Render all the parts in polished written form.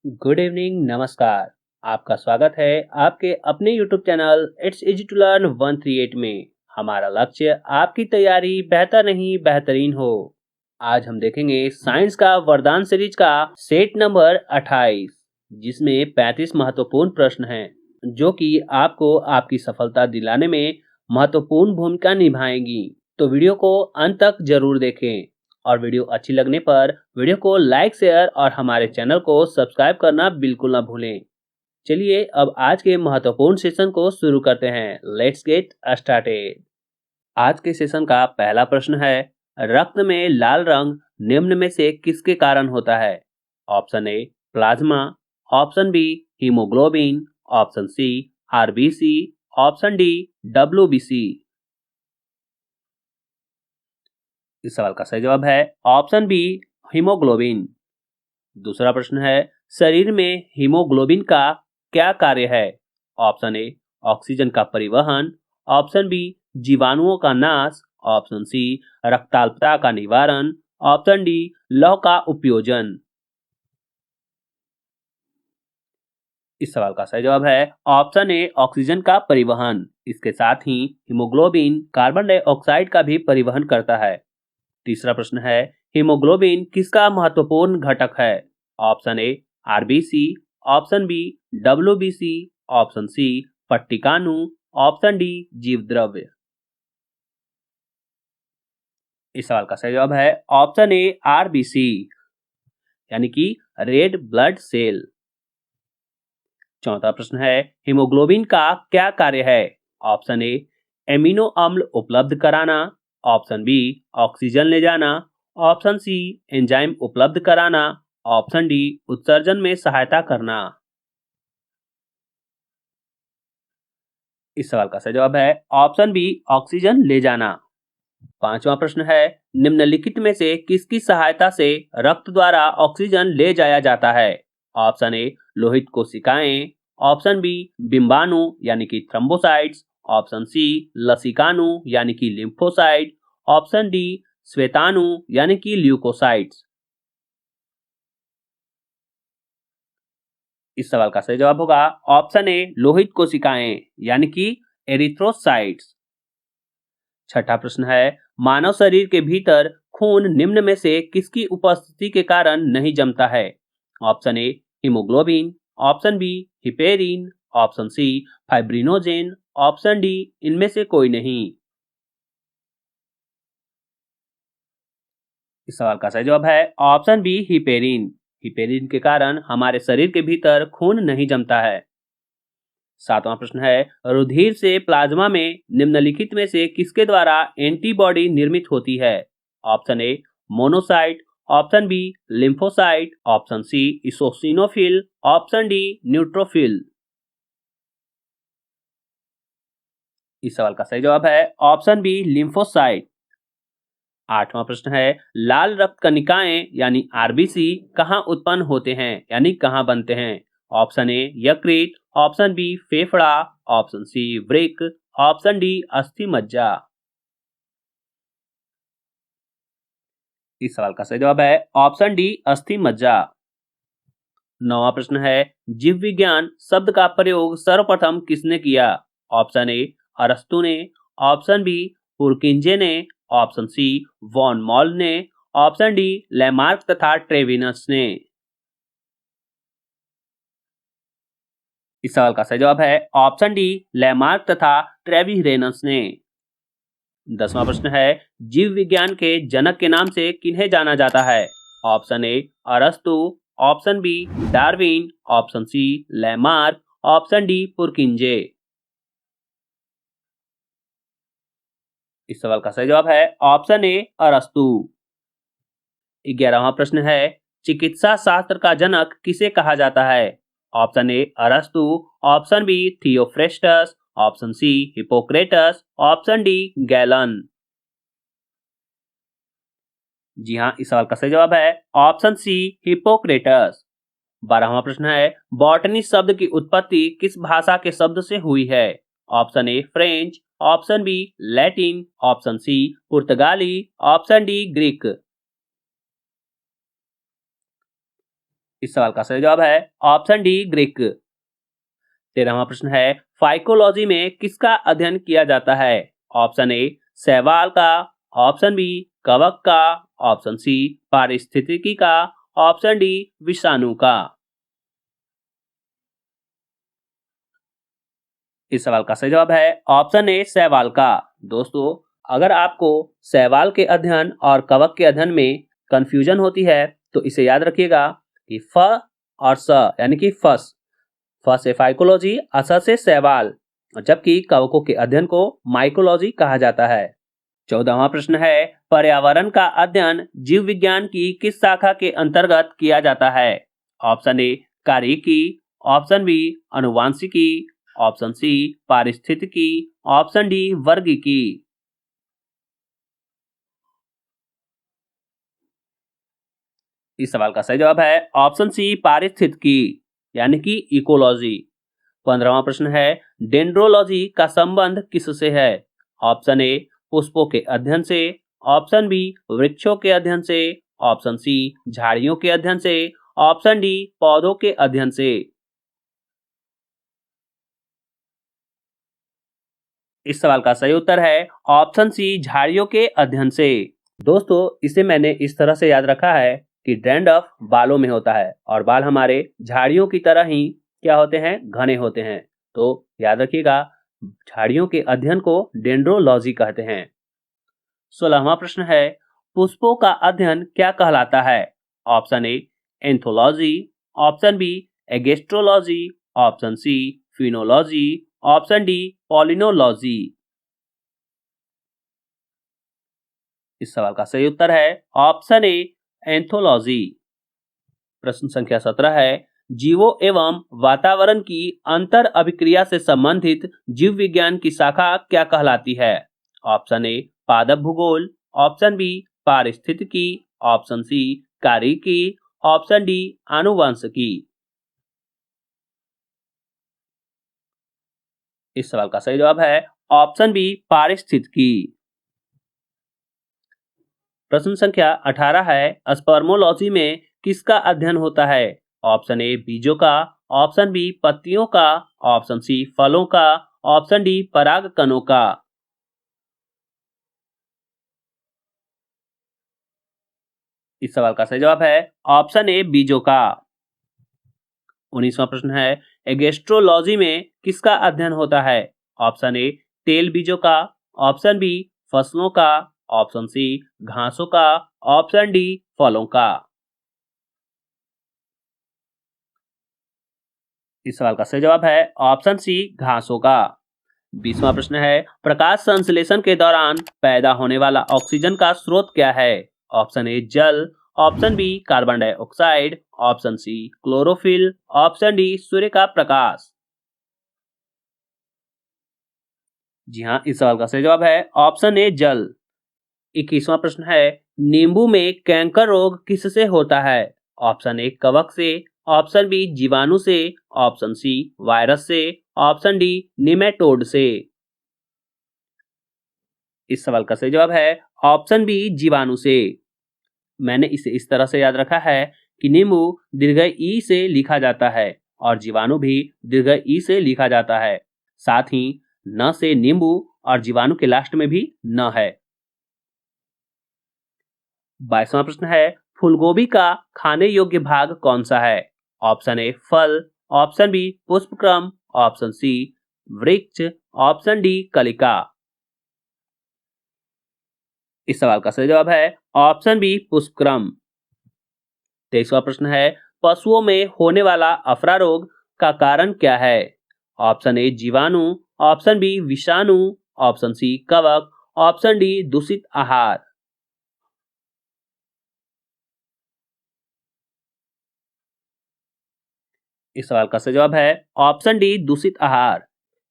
Good evening, नमस्कार। आपका स्वागत है आपके अपने YouTube channel it's easy to learn 138 में। हमारा लक्ष्य आपकी तैयारी बेहतर नहीं बेहतरीन हो। आज हम देखेंगे साइंस का वरदान सीरीज का सेट नंबर 28, जिसमें 35 महत्वपूर्ण प्रश्न हैं, जो कि आपको आपकी सफलता दिलाने में महत्वपूर्ण भूमिका निभाएंगी। तो वीडियो को अंत तक जरूर देखें और वीडियो अच्छी लगने पर वीडियो को लाइक शेयर और हमारे चैनल को सब्सक्राइब करना बिल्कुल ना भूलें। चलिए अब आज के महत्वपूर्ण सेशन को शुरू करते हैं। Let's get started. आज के सेशन का पहला प्रश्न है, रक्त में लाल रंग निम्न में से किसके कारण होता है? Option A plasma, option B haemoglobin, option C RBC, option D WBC. इस सवाल का सही जवाब है ऑप्शन बी हीमोग्लोबिन। दूसरा प्रश्न है, शरीर में हीमोग्लोबिन का क्या कार्य है? ऑप्शन ए ऑक्सीजन का परिवहन, ऑप्शन बी जीवाणुओं का नाश, ऑप्शन सी रक्ताल्पता का निवारण, ऑप्शन डी लौह का उपयोजन। इस सवाल का सही जवाब है ऑप्शन ए ऑक्सीजन का परिवहन। इसके साथ ही हीमोग्लोबिन कार्बन डाइऑक्साइड का भी परिवहन करता है। तीसरा प्रश्न है, हीमोग्लोबिन किसका महत्वपूर्ण घटक है? Option A RBC, option B WBC, option C पट्टिकाणु, ऑप्शन डी जीवद्रव्य। इस सवाल का सही जवाब है ऑप्शन ए आरबीसी, यानी कि रेड ब्लड सेल। चौथा प्रश्न है, हीमोग्लोबिन का क्या कार्य है? ऑप्शन ए एमिनो अम्ल उपलब्ध कराना, ऑप्शन बी ऑक्सीजन ले जाना, ऑप्शन सी एंजाइम उपलब्ध कराना, ऑप्शन डी उत्सर्जन में सहायता करना। इस सवाल का सही जवाब है ऑप्शन बी ऑक्सीजन ले जाना। पांचवा प्रश्न है, निम्नलिखित में से किसकी सहायता से रक्त द्वारा ऑक्सीजन ले जाया जाता है? ऑप्शन ए लोहित कोशिकाएं, ऑप्शन बी बिंबाणु यानी कि थ्रोम्बोसाइट्स, ऑप्शन सी लसिकाणु यानी कि लिम्फोसाइट, ऑप्शन डी श्वेताणु यानी कि ल्यूकोसाइट्स। इस सवाल का सही जवाब होगा ऑप्शन ए लोहित कोशिकाएं यानी कि एरिथ्रोसाइट्स। छठा प्रश्न है, मानव शरीर के भीतर खून निम्न में से किसकी उपस्थिति के कारण नहीं जमता है? Option A haemoglobin, option B heparin, option C fibrinogen, option D इनमें से कोई नहीं। इस सवाल का सही जवाब है ऑप्शन बी हिपेरिन। हिपेरिन के कारण हमारे शरीर के भीतर खून नहीं जमता है। सातवां प्रश्न है, रुधिर से प्लाज्मा में निम्नलिखित में से किसके द्वारा एंटीबॉडी निर्मित होती है? Option A monocyte, option B lymphocyte, option C eosinophil, option D neutrophil. इस सवाल का सही जवाब है ऑप्शन बी लिम्फोसाइट। आठवां प्रश्न है, लाल रक्त कणिकाएं यानी आरबीसी कहाँ उत्पन्न होते हैं यानी कहाँ बनते हैं? ऑप्शन ए यकृत, ऑप्शन बी फेफड़ा, ऑप्शन सी वृक्क, ऑप्शन डी अस्थि मज्जा। इस सवाल का सही जवाब है ऑप्शन डी अस्थि मज्जा। नौवां प्रश्न है, जीव विज्ञान शब्द का प्रयोग सर्वप्रथम किसने किया? ऑप्शन ए अरस्तु ने, ऑप्शन बी पुरकिंजे ने, ऑप्शन सी वॉन मॉल ने, ऑप्शन डी लैमार्क तथा ट्रेविनस ने। इस सवाल का सही जवाब है ऑप्शन डी लैमार्क तथा ट्रेविरेनस ने। 10वां प्रश्न है, जीव विज्ञान के जनक के नाम से किन्हें जाना जाता है? ऑप्शन ए अरस्तु, option B Darwin, option C Lamarck, option D Purkinje. इस सवाल का सही जवाब है ऑप्शन ए अरस्तु। 11वां प्रश्न है, चिकित्सा शास्त्र का जनक किसे कहा जाता है? ऑप्शन ए अरस्तु, option B Theophrastus, option C Hippocrates, option D Galen. जी हाँ, इस सवाल का सही जवाब है ऑप्शन सी हिपोक्रेटस। 12वां प्रश्न है, बॉटनी शब्द की उत्पत्ति किस भाषा के शब्द से हुई है? Option A French, option B Latin, option C पुर्तगाली, ऑप्शन डी ग्रीक। इस सवाल का सही जवाब है ऑप्शन डी ग्रीक। 13वां प्रश्न है फाइकोलॉजी में किसका अध्ययन किया जाता है? ऑप्शन ए शैवाल का, ऑप्शन बी कवक का, ऑप्शन सी पारिस्थितिकी का, ऑप्शन डी विषाणु का। इस सवाल का सही जवाब है ऑप्शन ए शैवाल का। दोस्तों, अगर आपको शैवाल के अध्ययन और कवक के अध्ययन में कंफ्यूजन होती है तो इसे याद रखिएगा कि फ और स यानी कि फस, फ से फाइकोलॉजी, अस से शैवाल, जबकि कवकों के अध्ययन को माइकोलॉजी कहा जाता है। 14वां प्रश्न है पर्यावरण का अध्ययन जीव विज्ञान की किस शाखा के अंतर्गत किया जाता है? ऑप्शन ए कार्यिकी, ऑप्शन बी अनुवांशिकी, ऑप्शन सी पारिस्थितिकी, ऑप्शन डी वर्गीकी। इस सवाल का सही जवाब है ऑप्शन सी पारिस्थितिकी यानी कि इकोलॉजी। 15वां प्रश्न है डेंड्रोलॉजी का संबंध किससे है? ऑप्शन ए पुष्पों के अध्ययन से, ऑप्शन बी वृक्षों के अध्ययन से, ऑप्शन सी झाड़ियों के अध्ययन से, ऑप्शन डी पौधों के अध्ययन से। इस सवाल का सही उत्तर है ऑप्शन सी झाड़ियों के अध्ययन से। दोस्तों, इसे मैंने इस तरह से याद रखा है कि डैंड्रफ बालों में होता है और बाल हमारे झाड़ियों की तरह ही क्या होते हैं, घने होते हैं। तो याद रखिएगा, झाड़ियों के अध्ययन को डेंड्रोलॉजी कहते हैं। 16वां प्रश्न है पुष्पों का अध्ययन क्या कहलाता है? Option A anthology, option B agrostology, option C phenology, option D palynology. इस सवाल का सही उत्तर है ऑप्शन ए एंथोलॉजी। प्रश्न संख्या 17 है जीवों एवं वातावरण की अंतर अभिक्रिया से संबंधित जीव विज्ञान की शाखा क्या कहलाती है? ऑप्शन ए पादप भूगोल, ऑप्शन बी पारिस्थितिकी, ऑप्शन सी कार्यिकी, ऑप्शन डी आनुवंशिकी। इस सवाल का सही जवाब है ऑप्शन बी पारिस्थितिकी। प्रश्न संख्या 18 है स्पर्मोलॉजी में किसका अध्ययन होता है? ऑप्शन ए बीजों का, ऑप्शन बी पत्तियों का, ऑप्शन सी फलों का, ऑप्शन डी परागकणों का। इस सवाल का सही जवाब है ऑप्शन ए बीजों का। 19वां प्रश्न है एगेस्ट्रोलॉजी में किसका अध्ययन होता है? ऑप्शन ए तेल बीजों का, ऑप्शन बी फसलों का, ऑप्शन सी घासों का, ऑप्शन डी फलों का। इस सवाल का सही जवाब है ऑप्शन सी घासों का। 20वां प्रश्न है प्रकाश संश्लेषण के दौरान पैदा होने वाला ऑक्सीजन का स्रोत क्या है? ऑप्शन ए जल, option B carbon dioxide, option C chlorophyll, option D सूर्य का प्रकाश। जी हाँ, इस सवाल का सही जवाब है ऑप्शन ए जल। 21वां प्रश्न है नींबू में कैंकर रोग किससे होता है? ऑप्शन ए कवक से, ऑप्शन बी जीवाणु से, ऑप्शन सी वायरस से, ऑप्शन डी निमेटोड से। इस सवाल का सही जवाब है ऑप्शन बी जीवाणु से। मैंने इसे इस तरह से याद रखा है कि नींबू दीर्घ ई से लिखा जाता है और जीवाणु भी दीर्घ ई से लिखा जाता है। साथ ही न से नींबू और जीवाणु के लास्ट में भी न है। 22वां प्रश्न है फूलगोभी का खाने योग्य भाग कौन सा है? ऑप्शन ए फल, ऑप्शन बी पुष्पक्रम, ऑप्शन सी वृक्ष, ऑप्शन डी कलिका। इस सवाल का सही जवाब है ऑप्शन बी पुष्पक्रम। 23वां प्रश्न है पशुओं में होने वाला अफरा रोग का कारण क्या है? ऑप्शन ए जीवाणु, ऑप्शन बी विषाणु, ऑप्शन सी कवक, ऑप्शन डी दूषित आहार। इस सवाल का सही जवाब है ऑप्शन डी दूषित आहार।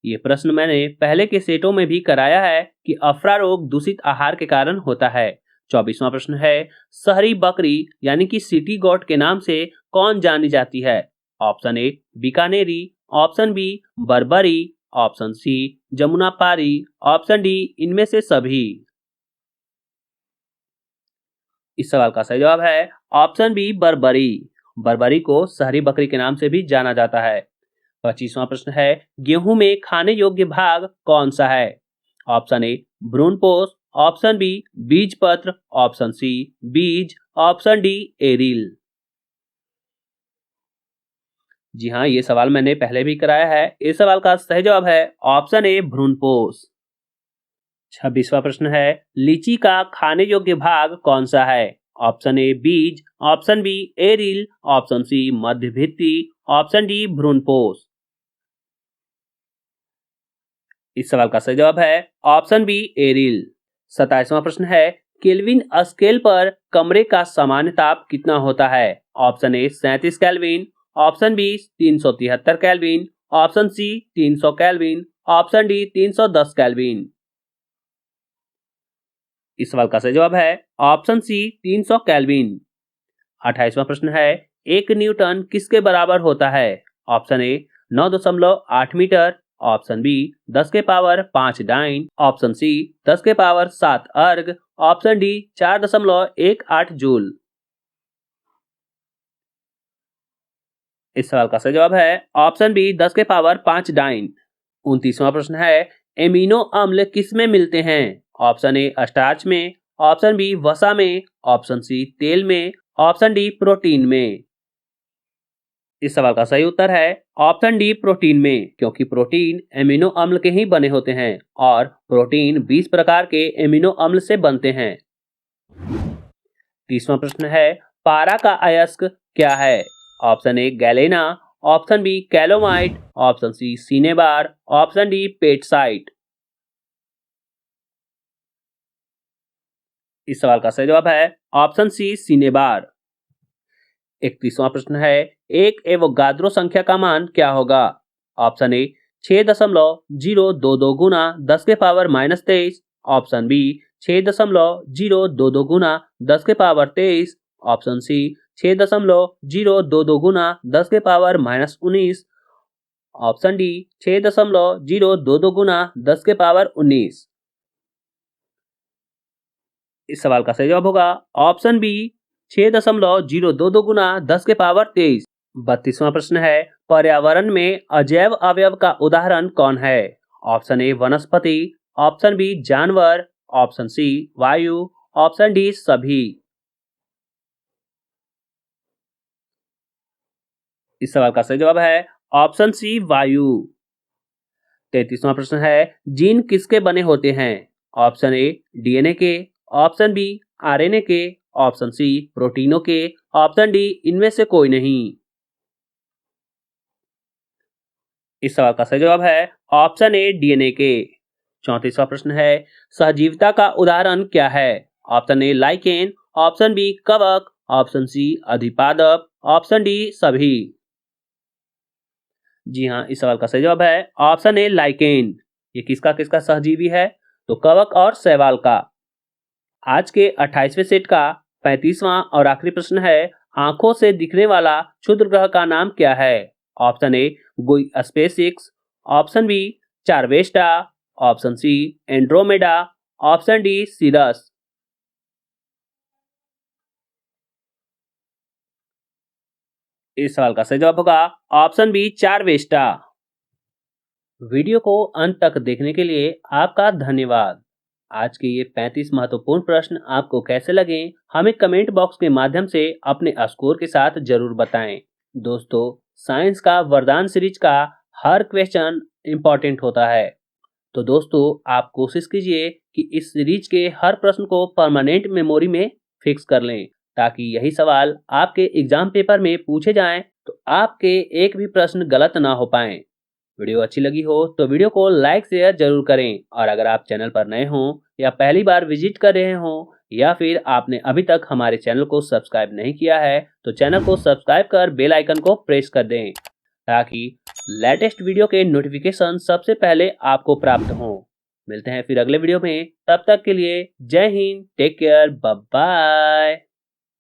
ये प्रश्न मैंने पहले के सेटों में भी कराया है कि अफरा रोग दूषित आहार के कारण होता है। 24वां प्रश्न है शहरी बकरी यानी कि सिटी गॉट के नाम से कौन जानी जाती है? Option A Bikaneri, option B Barbari, option C Jamunapari, option D इनमें से सभी। इस सवाल का सही जवाब है ऑप्शन बी बर्बरी। बर्बरी को शहरी बकरी के नाम से भी जाना जाता है। 25वां प्रश्न है, गेहूं में खाने योग्य भाग कौन सा है? ऑप्शन ए भ्रूणपोष, ऑप्शन बी बीज पत्र, ऑप्शन सी बीज, ऑप्शन डी एरिल। जी हाँ, ये सवाल मैंने पहले भी कराया है। इस सवाल का सही जवाब है ऑप्शन ए भ्रूणपोष। 26वां प्रश्न है, लीची का खाने योग्य भाग कौन सा है? ऑप्शन ए बीज, option B aril, option C मध्य भित्ति, ऑप्शन डी भ्रूणपोष। इस सवाल का सही जवाब है ऑप्शन बी एरिल। 27वां प्रश्न है, केल्विन स्केल पर कमरे का सामान्य ताप कितना होता है? Option A 37 kelvin, option B 373 kelvin, option C 300 kelvin, option D 310 kelvin. इस सवाल का सही जवाब है ऑप्शन सी 300 केल्विन। 28वां प्रश्न है, 1 न्यूटन किसके बराबर होता है? Option A 9.8 metre, option B 10 के पावर 5 डाइन, ऑप्शन सी 10 के पावर 7 अर्ग, ऑप्शन डी 4.18 जूल। इस सवाल का सही जवाब है ऑप्शन बी 10 के पावर 5 डाइन। 29वां प्रश्न है, एमिनो अम्ल किस में मिलते हैं? ऑप्शन ए स्टार्च में, ऑप्शन बी वसा में, ऑप्शन सी तेल में, ऑप्शन डी प्रोटीन में। इस सवाल का सही उत्तर है ऑप्शन डी प्रोटीन में, क्योंकि प्रोटीन एमिनो अम्ल के ही बने होते हैं और प्रोटीन 20 प्रकार के एमिनो अम्ल से बनते हैं। 30वां प्रश्न है, पारा का अयस्क क्या है? Option A galena, option B calomite, option C cinnabar, option D petzite. इस सवाल का सही जवाब है ऑप्शन सी सिनेबार। 31वां प्रश्न है, एक एवोगाद्रो संख्या का मान क्या होगा? ऑप्शन ए 6.022 गुना 10 के पावर -23, ऑप्शन बी 6.022 गुना 10 के पावर 23, ऑप्शन सी 6.022 गुना 10 के पावर -19, ऑप्शन डी 6.022 गुना 10 के पावर 19। इस सवाल का सही जवाब होगा ऑप्शन बी 6.022 गुना 10 के पावर 23। 32वां प्रश्न है, पर्यावरण में अजैव अवयव का उदाहरण कौन है? ऑप्शन ए वनस्पति, ऑप्शन बी जानवर, ऑप्शन सी वायु, ऑप्शन डी सभी। इस सवाल का सही जवाब है ऑप्शन सी वायु। 33वां प्रश्न है, जीन किसके बने होते हैं? ऑप्शन ए डीएनए के, ऑप्शन बी आरएनए के, ऑप्शन सी प्रोटीनों के, ऑप्शन डी इनमें से कोई नहीं। इस सवाल का सही जवाब है ऑप्शन ए डीएनए के। 34वां प्रश्न है, सहजीविता का उदाहरण क्या है? Option A lichen, option B कवक, ऑप्शन सी अधिपादप, ऑप्शन डी सभी। जी हाँ, इस सवाल का सही जवाब है ऑप्शन ए लाइकेन। ये किसका किसका सहजीवी है? तो कवक और शैवाल का। आज के 28वें सेट का 35वां और आखिरी प्रश्न है, आंखों से दिखने वाला क्षुद्र ग्रह का नाम क्या है? ऑप्शन ए गुई स्पेसिक्स, ऑप्शन बी चारवेस्टा, option C Andromeda, option D Sirius. इस सवाल का सही जवाब होगा ऑप्शन बी चारवेस्टा। वीडियो को अंत तक देखने के लिए आपका धन्यवाद। आज के ये 35 महत्वपूर्ण प्रश्न आपको कैसे लगे, हमें कमेंट बॉक्स के माध्यम से अपने स्कोर के साथ जरूर बताएं। दोस्तों, साइंस का वरदान सीरीज का हर क्वेश्चन इंपॉर्टेंट होता है, तो दोस्तों आप कोशिश कीजिए कि इस सीरीज के हर प्रश्न को परमानेंट मेमोरी में फिक्स कर लें, ताकि यही सवाल आपके एग्जाम पेपर में पूछे जाएं तो आपके एक भी प्रश्न गलत ना हो पाएं। वीडियो अच्छी लगी हो तो वीडियो को लाइक शेयर जरूर करें, और अगर आप चैनल पर नए हों या पहली बार विजिट कर रहे हों या फिर आपने अभी तक हमारे चैनल को सब्सक्राइब नहीं किया है तो चैनल को सब्सक्राइब कर बेल आइकन को प्रेस कर दें, ताकि लेटेस्ट वीडियो के नोटिफिकेशन सबसे पहले आपको प्राप्त हों। मिलते हैं फिर अगले वीडियो में, तब तक के लिए जय हिंद, टेक केयर, बाय बाय।